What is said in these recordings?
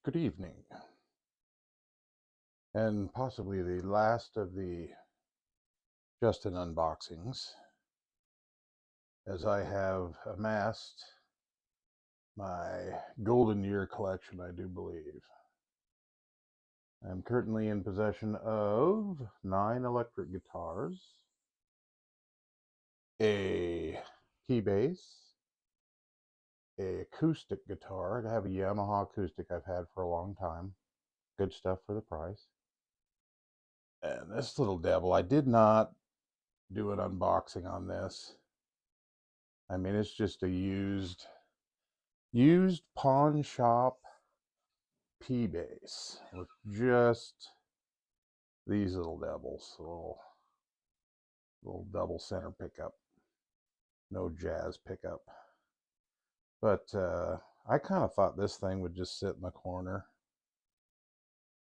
Good evening, and possibly the last of the Justin unboxings, as I have amassed my golden year collection, I do believe. I'm currently in possession of 9 electric guitars, a key bass, a acoustic guitar. I have a Yamaha acoustic I've had for a long time. Good stuff for the price. And this little devil, I did not do an unboxing on this. I mean, it's just a used pawn shop P bass with just these little devils, little double center pickup, no jazz pickup. But I kind of thought this thing would just sit in the corner,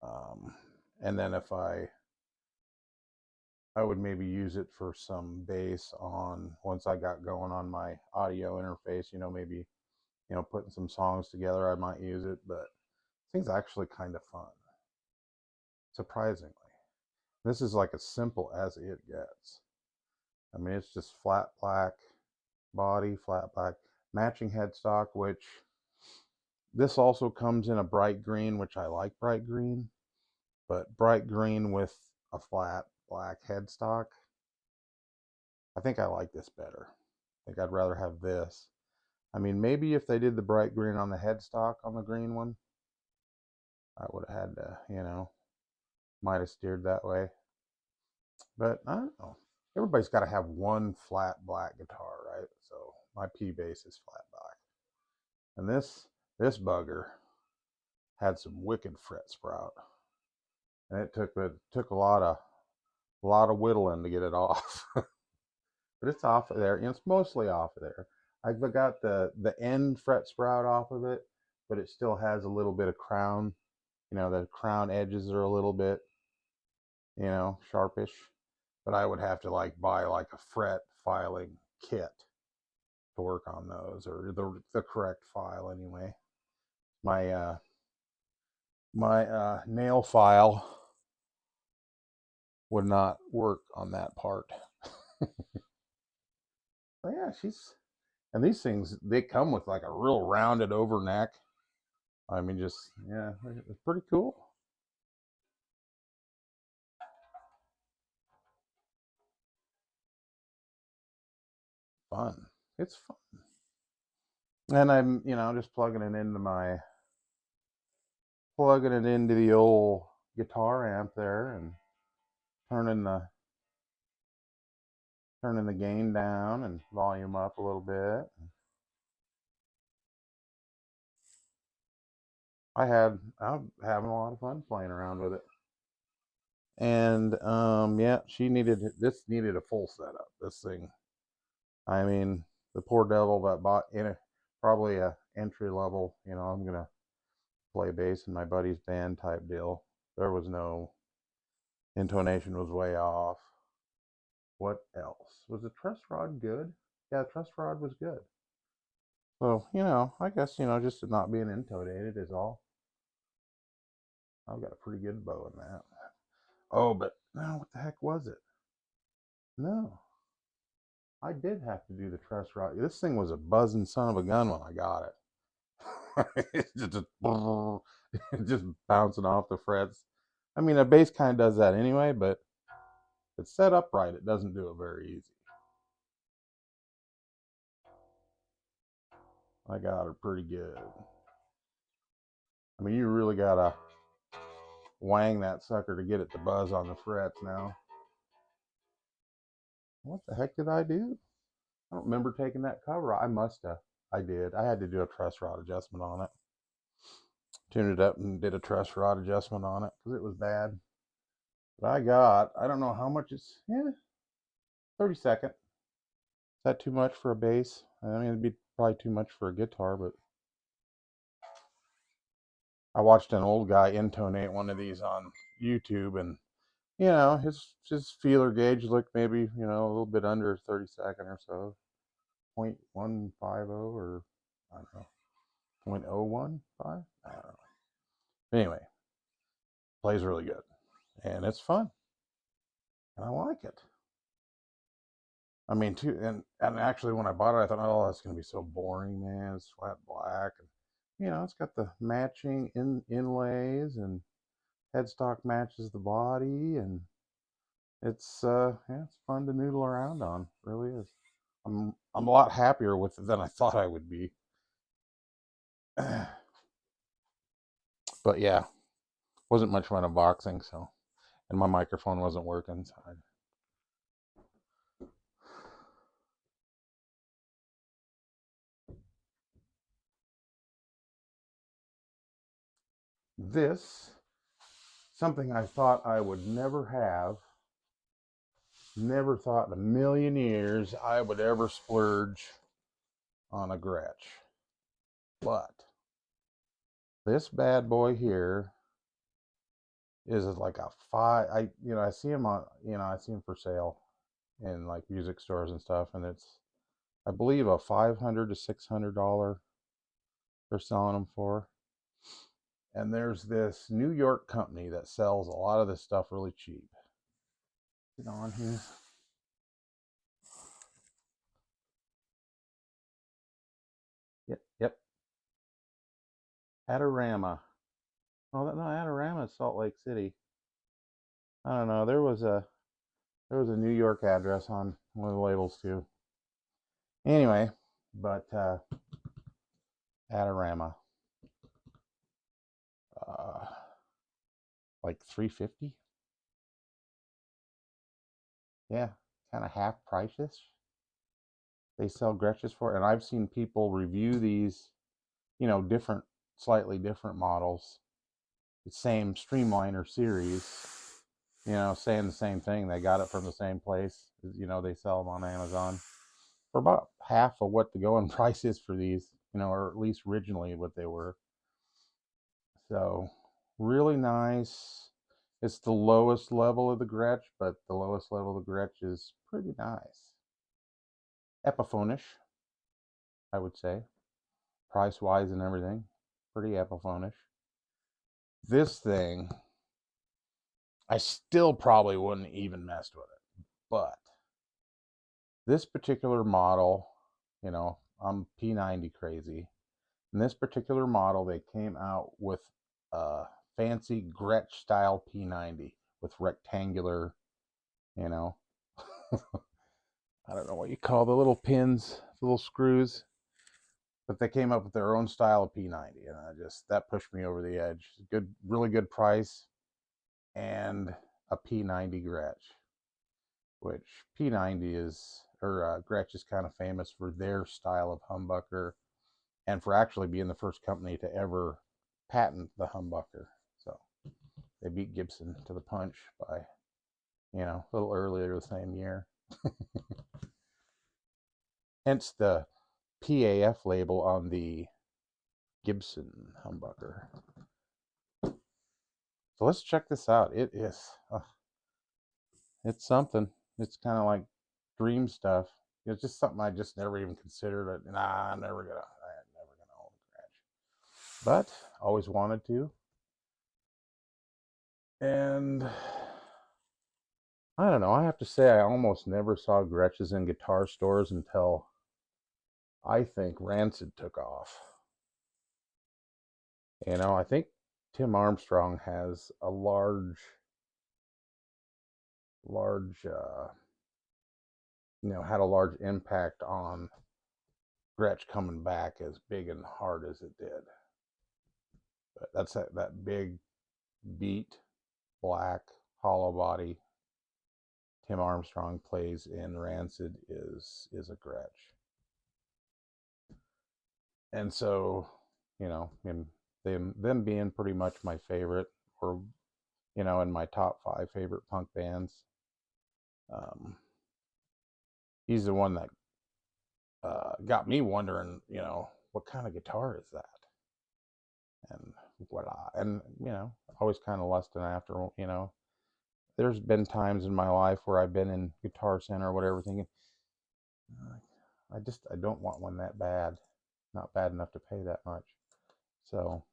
and then if I would maybe use it for some bass on once I got going on my audio interface. Maybe putting some songs together, I might use it. But this thing's actually kind of fun, surprisingly. This is like as simple as it gets. I mean, it's just flat black body, flat black, matching headstock, which this also comes in a bright green, which I like bright green, but bright green with a flat black headstock. I think I like this better. I think I'd rather have this. I mean, maybe if they did the bright green on the headstock on the green one, I would have had to, might have steered that way. But I don't know. Everybody's got to have one flat black guitar, right? So my P bass is flat black, and this bugger had some wicked fret sprout, and it took a lot of whittling to get it off. But it's off of there, and it's mostly off of there. I've got the end fret sprout off of it, but it still has a little bit of crown. The crown edges are a little bit, sharpish. But I would have to buy a fret filing kit to work on those, or the correct file anyway. My nail file would not work on that part. So yeah, and these things, they come with a real rounded over neck. I mean, yeah, it's pretty cool. Fun. It's fun. And I'm, just plugging it into the old guitar amp there, and turning the gain down and volume up a little bit. I'm having a lot of fun playing around with it. And yeah, this needed a full setup. This thing, I mean, the poor devil that bought probably a entry level. I'm gonna play bass in my buddy's band type deal. There was no intonation, was way off. What else? Was the truss rod good? Yeah, the truss rod was good. So, I guess, just not being intonated is all. I've got a pretty good bow in that. Oh, but no, what the heck was it? No, I did have to do the truss rod. This thing was a buzzing son of a gun when I got it. Just bouncing off the frets. I mean, a bass kind of does that anyway, but if it's set up right, it doesn't do it very easy. I got her pretty good. I mean, you really gotta wang that sucker to get it to buzz on the frets now. What the heck did I do? I don't remember taking that cover. I must have. I did. I had to do a truss rod adjustment on it. Tuned it up and did a truss rod adjustment on it because it was bad. But I don't know how much it's, 32nd. Is that too much for a bass? I mean, it'd be probably too much for a guitar, but I watched an old guy intonate one of these on YouTube, and his feeler gauge looked maybe a little bit under 32nd or so, 0.150 or I don't know, 0.015. I don't know. Anyway, plays really good, and it's fun, and I like it. I mean, too, and actually, when I bought it, I thought, oh, that's gonna be so boring, man. It's flat black, and it's got the matching inlays, and headstock matches the body, and it's yeah, it's fun to noodle around on. It really is. I'm a lot happier with it than I thought I would be. But yeah, wasn't much fun unboxing, so, and my microphone wasn't working, so this, something I thought I would never have, never thought in a million years I would ever splurge on a Gretsch. But this bad boy here is like a I see him on, I see him for sale in like music stores and stuff, and it's, I believe, a $500 to $600 they're selling them for. And there's this New York company that sells a lot of this stuff really cheap. Get on here. Yep. Adorama. Oh, no, Adorama is Salt Lake City. I don't know. There was a New York address on one of the labels too. Anyway, but Adorama, uh, like 350. Yeah, kind of half prices. They sell Gretsches for, and I've seen people review these, different, slightly different models, the same Streamliner series, saying the same thing. They got it from the same place. They sell them on Amazon for about half of what the going price is for these, or at least originally what they were. So really nice. It's the lowest level of the Gretsch, but the lowest level of the Gretsch is pretty nice. Epiphone-ish, I would say, price wise and everything. Pretty Epiphone-ish. This thing, I still probably wouldn't even mess with it, but this particular model, I'm P90 crazy. In this particular model, they came out with a fancy Gretsch style P90 with rectangular, you know, I don't know what you call the little pins, the little screws, but they came up with their own style of P90, and that pushed me over the edge. Good, really good price, and a P90 Gretsch, which P90 is, or Gretsch is kind of famous for their style of humbucker, and for actually being the first company to ever patent the humbucker. So they beat Gibson to the punch by, a little earlier the same year. Hence the PAF label on the Gibson humbucker. So let's check this out. It is, it's something. It's kind of like dream stuff. It's just something I just never even considered. Nah, I'm never gonna own a Gretsch, but always wanted to. And I don't know. I have to say, I almost never saw Gretsches in guitar stores until I think Rancid took off. I think Tim Armstrong has a large, had a large impact on Gretsch coming back as big and hard as it did. But that's that big beat, black, hollow body Tim Armstrong plays in Rancid is a Gretsch. And so, them being pretty much my favorite, or in my top 5 favorite punk bands, he's the one that got me wondering, what kind of guitar is that, and always kind of lusting after, there's been times in my life where I've been in Guitar Center or whatever, thinking, I don't want one that bad, not bad enough to pay that much. So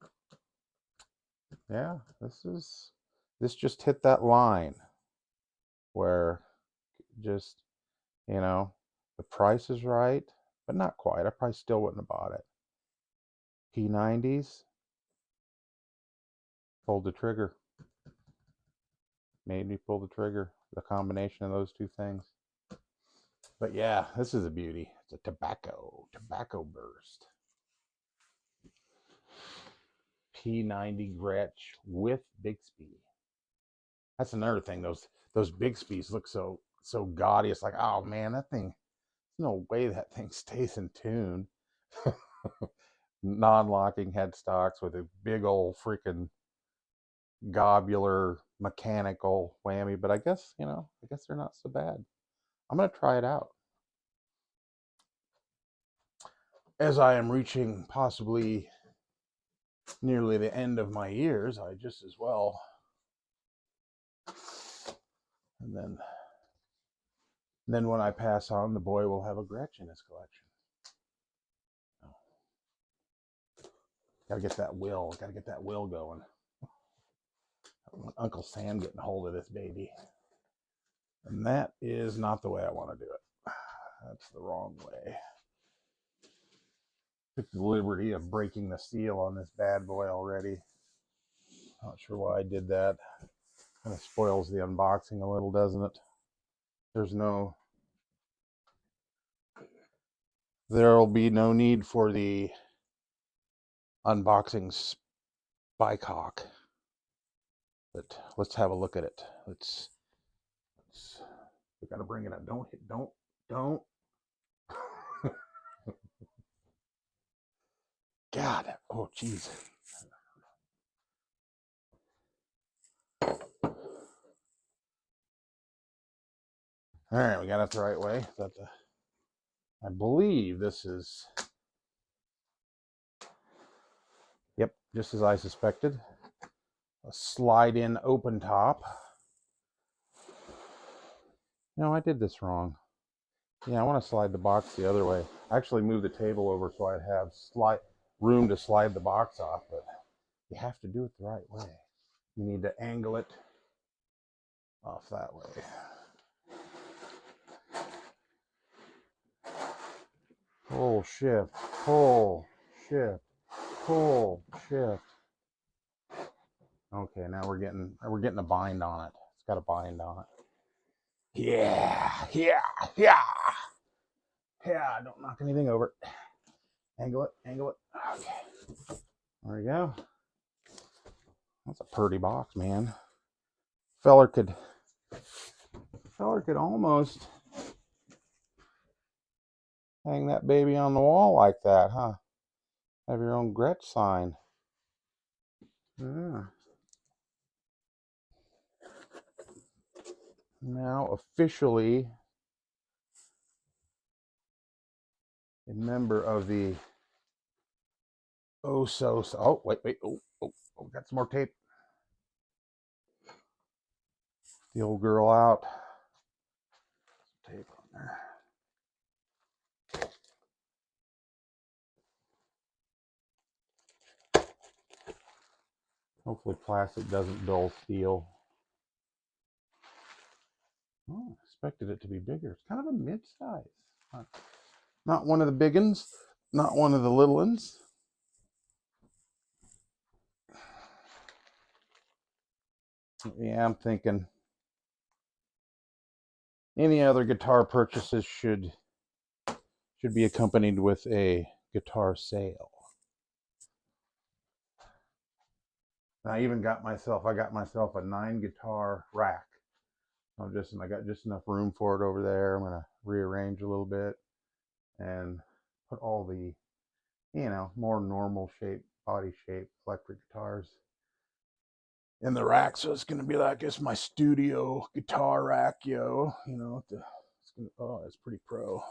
Yeah, this just hit that line where just, you know, the price is right, but not quite. I probably still wouldn't have bought it. P90s, pulled the trigger. Made me pull the trigger. The combination of those two things. But yeah, this is a beauty. It's a tobacco burst. P90 Gretsch with Bigsby. That's another thing. Those Bigsby's look so gaudy. It's like, oh man, that thing. There's no way that thing stays in tune. Non-locking headstocks with a big old freaking globular mechanical whammy. But I guess they're not so bad. I'm gonna try it out. As I am reaching possibly nearly the end of my years, I just as well. And then when I pass on, the boy will have a Gretsch in his collection. Gotta get that will going. Uncle Sam getting hold of this baby. And that is not the way I want to do it. That's the wrong way. Took the liberty of breaking the seal on this bad boy already. Not sure why I did that. Kind of spoils the unboxing a little, doesn't it? There'll be no need for the unboxing spike hawk. But let's have a look at it. We gotta bring it up. Don't. God, oh jeez. All right, we got it the right way. I believe this is, yep, just as I suspected. A slide-in open top. No, I did this wrong. Yeah, I want to slide the box the other way. I actually moved the table over so I'd have room to slide the box off, but you have to do it the right way. You need to angle it off that way. Pull, shift, pull, shift, pull, shift. Okay, now we're getting a bind on it. It's got a bind on it. Yeah. Don't knock anything over. Angle it. Okay. There we go. That's a pretty box, man. Feller could almost hang that baby on the wall like that, huh? Have your own Gretsch sign. Yeah. Now officially a member of the oh, wait. Oh, got some more tape. The old girl out. Some tape on there. Hopefully plastic doesn't dull steel. Oh, I expected it to be bigger. It's kind of a mid-size. Not one of the big ones, not one of the little ones. Yeah, I'm thinking any other guitar purchases should be accompanied with a guitar sale. I got myself a 9 guitar rack. I got just enough room for it over there. I'm gonna rearrange a little bit and put all the, more normal shape, body shape electric guitars in the rack. So it's gonna be like, it's my studio guitar rack, it's pretty pro.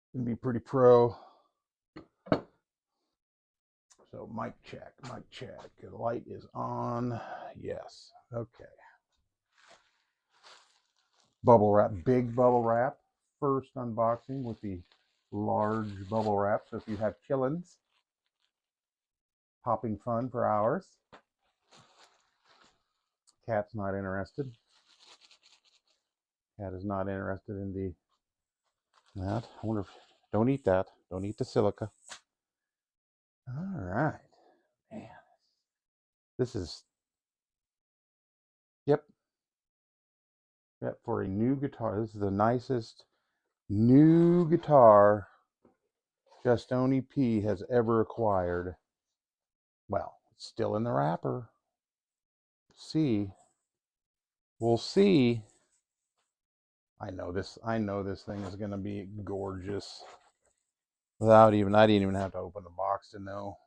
It's gonna be pretty pro. So mic check. The light is on. Yes. Okay. Bubble wrap, big bubble wrap. First unboxing with the large bubble wrap. So if you have chillins, popping fun for hours. Cat's not interested. Cat is not interested in that. I wonder if, don't eat that. Don't eat the silica. All right. Man. This is, yep, for a new guitar. This is the nicest new guitar Justoni P has ever acquired. Well, it's still in the wrapper. See. We'll see. I know this thing is going to be gorgeous. I didn't even have to open the box to know.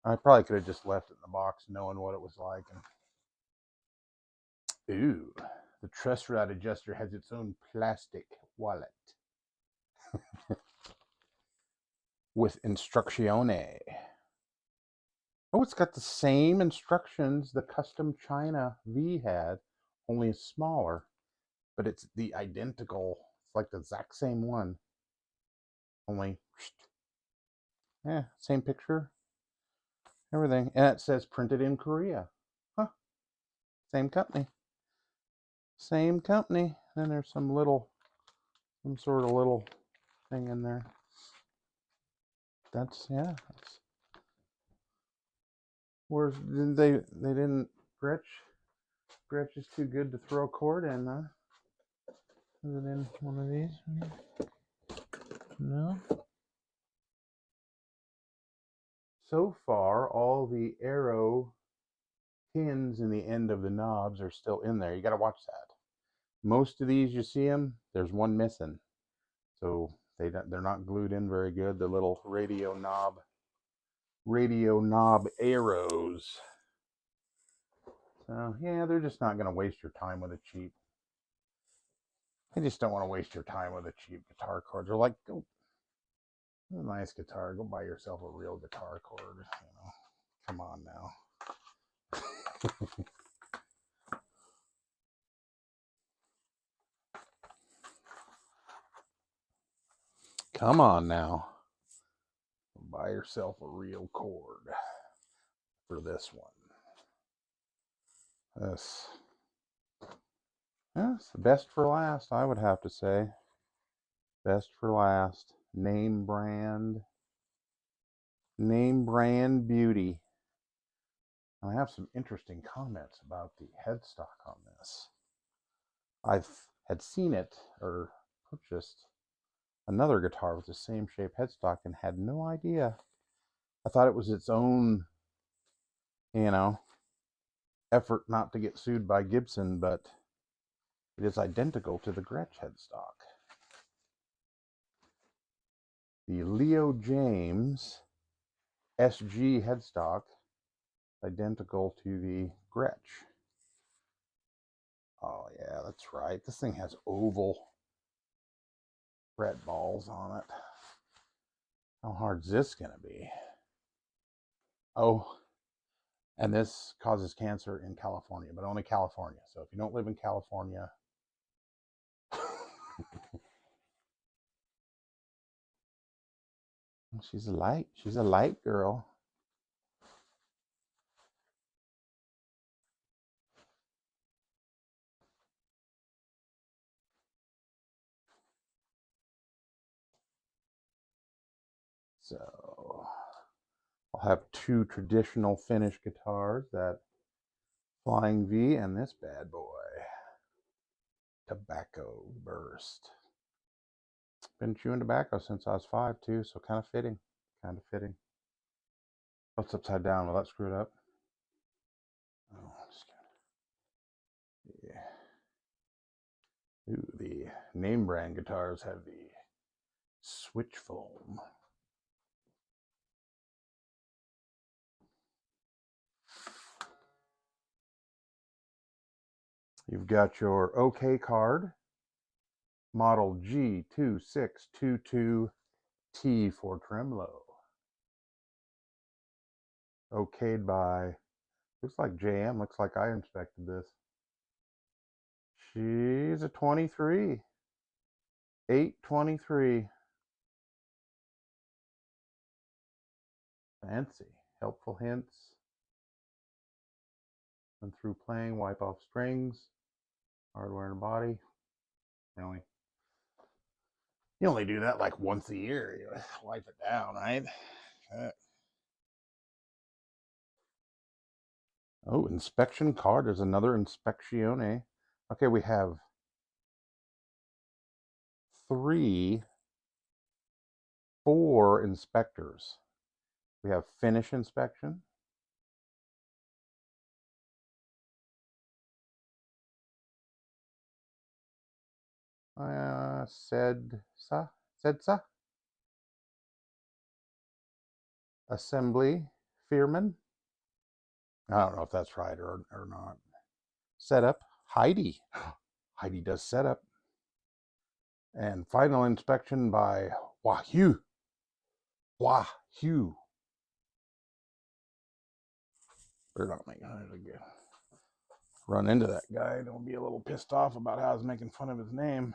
I probably could have just left it in the box knowing what it was like. And ooh, the truss rod adjuster has its own plastic wallet with instructione. Oh, it's got the same instructions the custom China V had, only smaller, but it's the identical. It's like the exact same one, only same picture, everything, and it says printed in Korea. Huh? Same company. Same company. And there's some sort of little thing in there. That's where's they didn't Gretsch is too good to throw a cord in, huh? Is it in one of these? No. So far, all the arrow pins in the end of the knobs are still in there. You got to watch that. Most of these, you see them, there's one missing. So they're not glued in very good. The little radio knob arrows. So yeah, they're just not going to waste your time with a cheap. I just don't want to waste your time with a cheap guitar cord. They're like, go, a nice guitar. Go buy yourself a real guitar cord. Come on now. Come on now. Buy yourself a real cord for this one. This. That's the best for last, I would have to say. Best for last. Name brand beauty. I have some interesting comments about the headstock on this. I had seen it or purchased another guitar with the same shape headstock and had no idea. I thought it was its own, effort not to get sued by Gibson, but it is identical to the Gretsch headstock. The Leo James SG headstock, identical to the Gretsch. Oh yeah, that's right. This thing has oval fret balls on it. How hard is this going to be? Oh, and this causes cancer in California, but only California. So if you don't live in California, she's a light girl. So I'll have two traditional Finnish guitars, that Flying V and this bad boy, Tobacco Burst. Been chewing tobacco since I was 5 too, so kind of fitting. Oh, it's upside down. Will that screw it up? Oh, just kidding. Yeah. Ooh, the name brand guitars have the switch foam. You've got your OK card, model G2622T for tremolo. Okayed by, looks like JM, looks like I inspected this. She's a 23. 823. Fancy. helpful hints. Run through playing, wipe off strings, hardware and body. Really? You only do that like once a year. You wipe it down, right? Oh, inspection card. There's another Inspeccione. Okay, we have 4 inspectors. We have finish inspection. Sedsa. Assembly, Fearman. I don't know if that's right or not. Setup, Heidi. Heidi does setup. And final inspection by Wahoo. Wahoo. Better not make it again. Run into that guy. Don't be a little pissed off about how I was making fun of his name.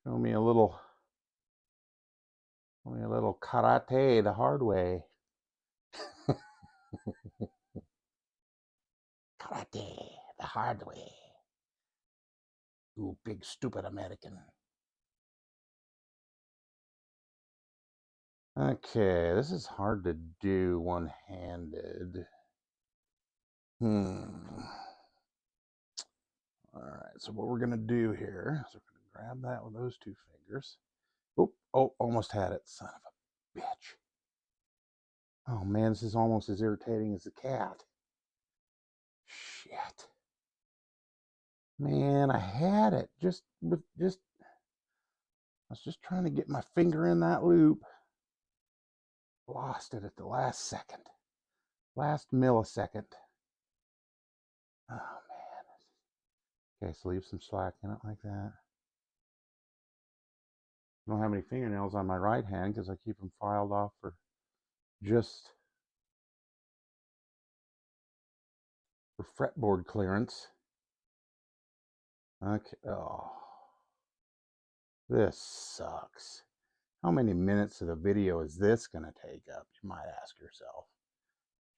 Show me a little karate the hard way. Karate the hard way. You big stupid American. Okay, this is hard to do one-handed. Alright, so what we're going to do here is we're going to grab that with those 2 fingers. Oh, almost had it, son of a bitch. Oh man, this is almost as irritating as the cat. Shit. Man, I had it. I was just trying to get my finger in that loop. Lost it at the last second. Last millisecond. Oh man. Okay, so leave some slack in it like that. I don't have any fingernails on my right hand because I keep them filed off for just for fretboard clearance. Okay. Oh, this sucks. How many minutes of the video is this going to take up? You might ask yourself.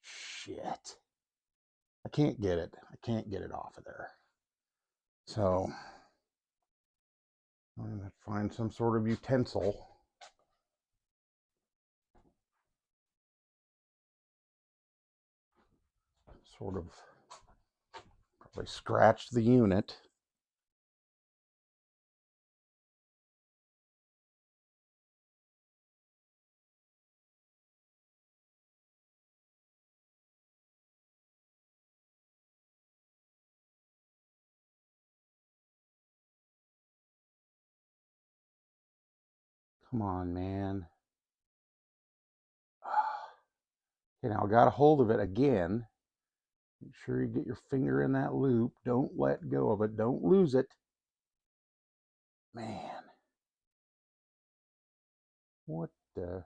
Shit. I can't get it. I can't get it off of there. So I'm going to find some sort of utensil. Sort of probably scratch the unit. Come on, man. Okay, now I got a hold of it again. Make sure you get your finger in that loop. Don't let go of it. Don't lose it. Man. What the?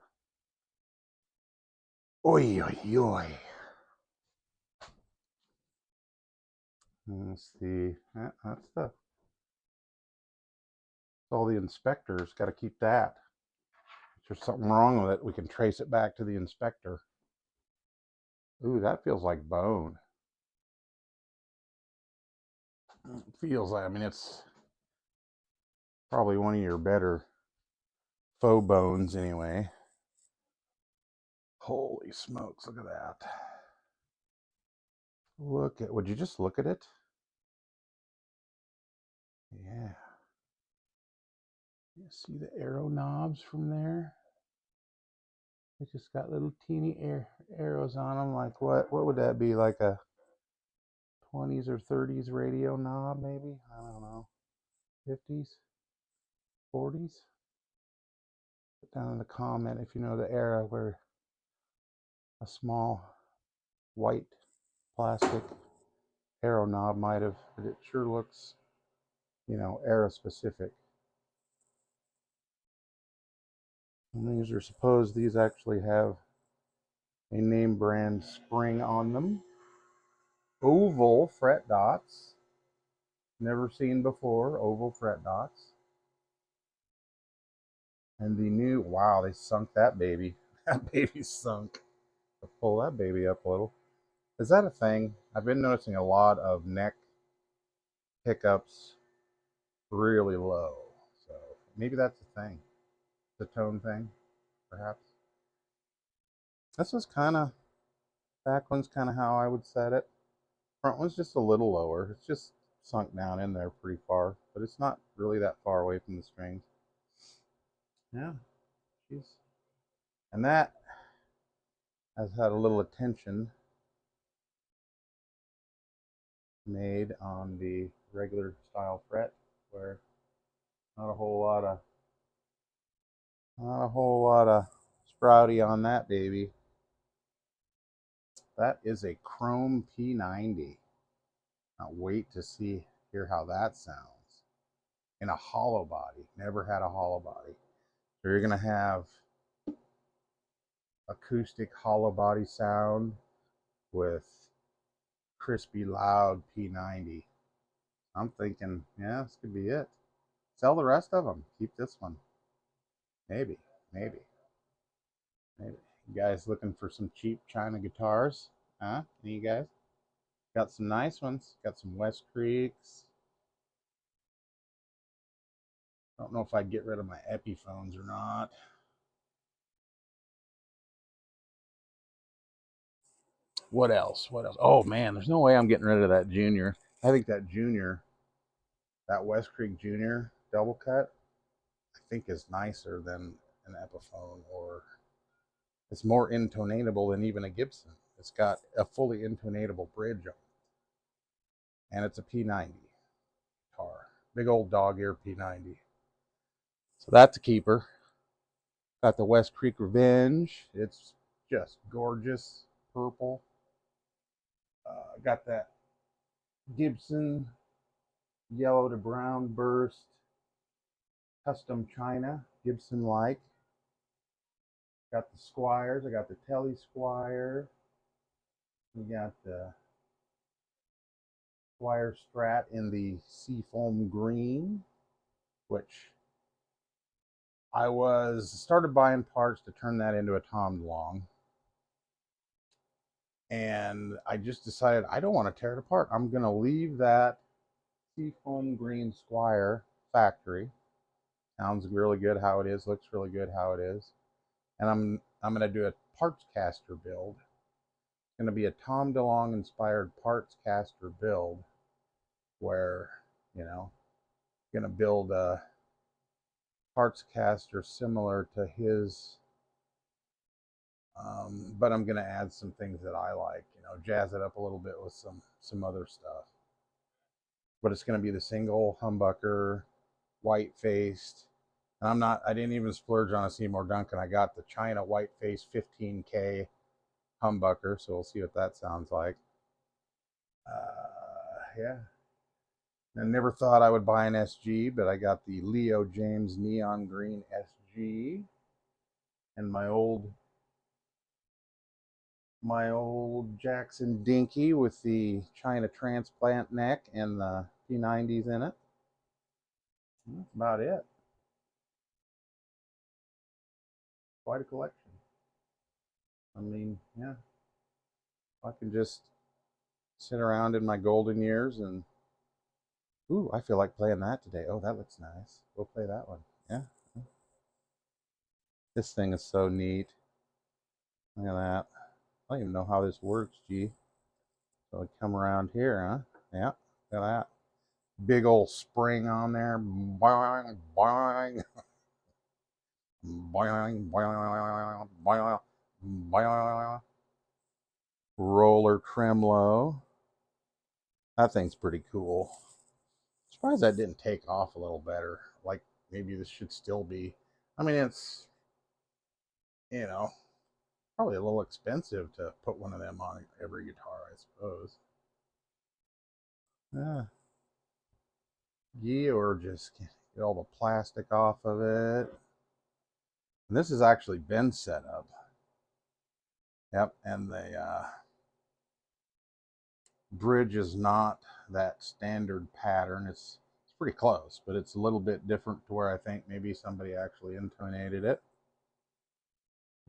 Oi, oi, oi. Let's see. That's all the inspectors. Got to keep that. If there's something wrong with it, we can trace it back to the inspector. Ooh, that feels like bone. It feels like, I mean, it's probably one of your better faux bones anyway. Holy smokes, look at that. Would you just look at it? Yeah. You see the arrow knobs from there? They just got little teeny arrows on them. Like what would that be? Like a 20s or 30s radio knob, maybe? I don't know. 50s? 40s? Put down in the comment if you know the era where a small white plastic arrow knob might have, but it sure looks, era specific. And these are supposed, these actually have a name brand spring on them. Oval fret dots. Never seen before, oval fret dots. And the new, wow, they sunk that baby. That baby sunk. I'll pull that baby up a little. Is that a thing? I've been noticing a lot of neck pickups really low. So maybe that's a thing. The tone thing, perhaps. This is kind of, back one's kind of how I would set it. Front one's just a little lower. It's just sunk down in there pretty far, but it's not really that far away from the strings. Yeah, she's, and that has had a little attention made on the regular style fret, where not a whole lot of sprouty on that baby. That is a chrome P90. Can't wait to hear how that sounds in a hollow body. Never had a hollow body. So you're gonna have acoustic hollow body sound with crispy loud P90. I'm thinking, yeah, this could be it. Sell the rest of them. Keep this one. Maybe, maybe, maybe. You guys looking for some cheap China guitars? Huh? Any of you guys? Got some nice ones. Got some West Creeks. I don't know if I'd get rid of my Epiphones or not. What else? What else? Oh man, there's no way I'm getting rid of that Junior. I think that Junior, that West Creek Junior double cut, I think is nicer than an Epiphone, or it's more intonatable than even a Gibson. It's got a fully intonatable bridge on it, and it's a P90 guitar, big old dog ear P90. So that's a keeper. Got the West Creek Revenge. It's just gorgeous purple. Got that Gibson yellow to brown burst custom China Gibson like. Got the Squires. I got the Telly Squire. We got the Squire Strat in the seafoam green, which I started buying parts to turn that into a Tom DeLonge. And I just decided I don't want to tear it apart. I'm going to leave that seafoam green Squire factory. Sounds really good how it is, looks really good how it is. And I'm going to do a parts caster build. It's going to be a Tom DeLonge inspired parts caster build where, you know, I'm going to build a parts caster similar to his, but I'm going to add some things that I like, you know, jazz it up a little bit with some other stuff. But it's going to be the single humbucker, white faced. And I didn't even splurge on a Seymour Duncan. I got the China white face 15K humbucker, so we'll see what that sounds like. Yeah. I never thought I would buy an SG, but I got the Leo James neon green SG, and my old Jackson Dinky with the China transplant neck and the P90s in it. That's about it. Quite a collection. I mean, yeah. I can just sit around in my golden years and, ooh, I feel like playing that today. Oh, that looks nice. We'll play that one. Yeah. This thing is so neat. Look at that. I don't even know how this works, gee. So we come around here, huh? Yeah, look at that. Big old spring on there. Boing, boing. Boing, boing, boing, boing. Roller tremolo. That thing's pretty cool. Surprised that didn't take off a little better. Like maybe this should still be. I mean, it's, you know, probably a little expensive to put one of them on every guitar, I suppose. Yeah. Yeah, or just get all the plastic off of it. And this has actually been set up. Yep, and the bridge is not that standard pattern. It's It's pretty close, but it's a little bit different to where I think maybe somebody actually intonated it.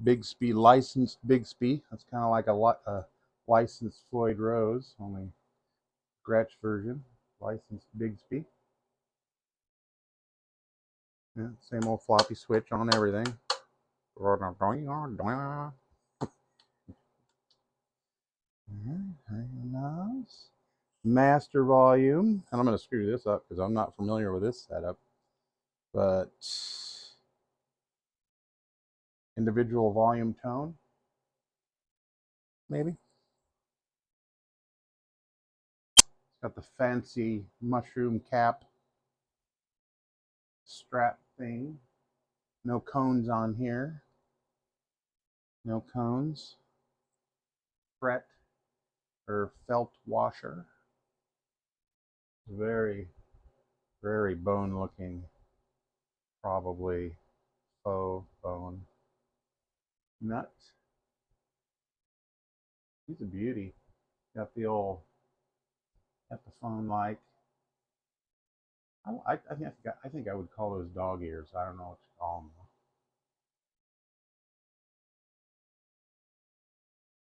Bigsby, licensed Bigsby. That's kind of like a licensed Floyd Rose, only Gretsch version. Licensed Bigsby. Yeah, same old floppy switch on everything. Nice. Master volume. And I'm going to screw this up because I'm not familiar with this setup. But individual volume tone, maybe. It's got the fancy mushroom cap strap thing. No cones on here. No cones. Fret or felt washer. Very, very bone looking. Probably faux bone. Nut. He's a beauty. Got the old Epiphone like. I think I would call those dog ears. I don't know what to call them.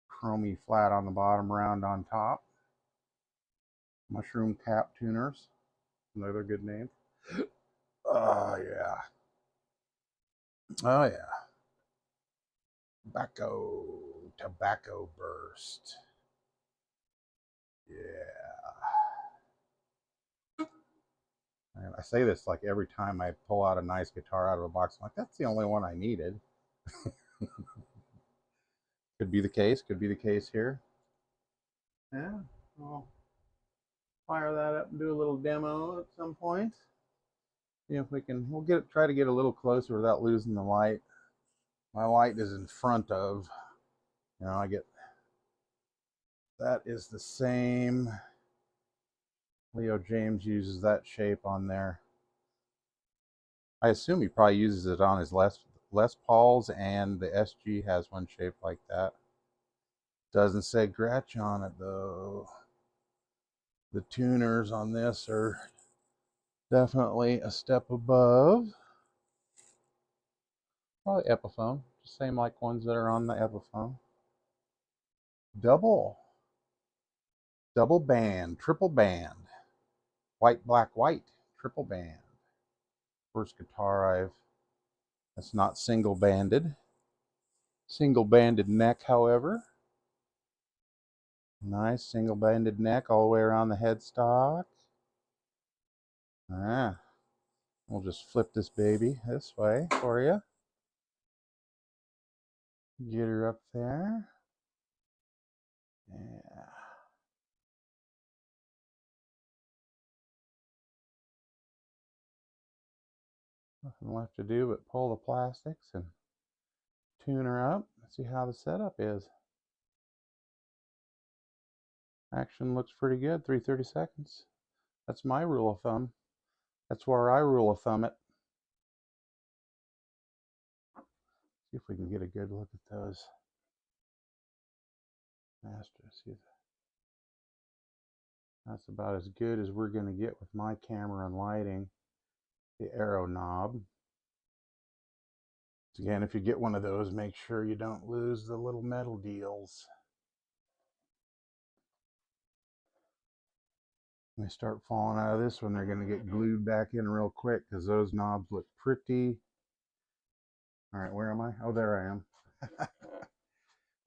Chromey flat on the bottom, round on top. Mushroom cap tuners. Another good name. Oh yeah. Oh yeah. Tobacco burst. Yeah. And I say this like every time I pull out a nice guitar out of a box. I'm like, that's the only one I needed. Could be the case. Could be the case here. Yeah. I'll fire that up and do a little demo at some point. See if we can. Try to get a little closer without losing the light. My light is in front of. I get. That is the same. Leo James uses that shape on there. I assume he probably uses it on his Les Pauls, and the SG has one shaped like that. Doesn't say Gretsch on it though. The tuners on this are definitely a step above. Probably Epiphone, same like ones that are on the Epiphone. Double band, triple band, white, black, white, triple band. First guitar that's not single banded. Single banded neck, however. Nice single banded neck all the way around the headstock. We'll just flip this baby this way for you. Get her up there. Yeah. Nothing left to do but pull the plastics and tune her up. See how the setup is. Action looks pretty good, 3/30 seconds. That's my rule of thumb. That's where I rule of thumb it. See if we can get a good look at those masters. See, that's about as good as we're going to get with my camera and lighting. The arrow knob. Again, if you get one of those, make sure you don't lose the little metal deals. When they start falling out of this one, they're going to get glued back in real quick because those knobs look pretty. All right, where am I? Oh, there I am.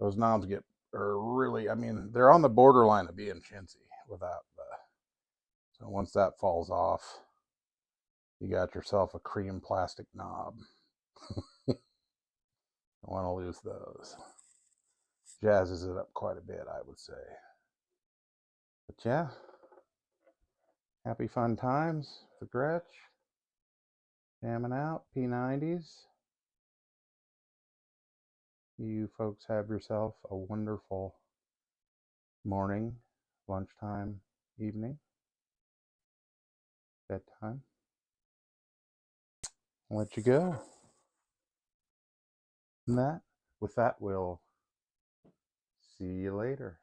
Those knobs are really, they're on the borderline of being chintzy without the. So once that falls off, you got yourself a cream plastic knob. Don't want to lose those. Jazzes it up quite a bit, I would say. But yeah, happy fun times for Gretsch. Jamming out, P90s. You folks have yourself a wonderful morning, lunchtime, evening, bedtime. I'll let you go. And with that, we'll see you later.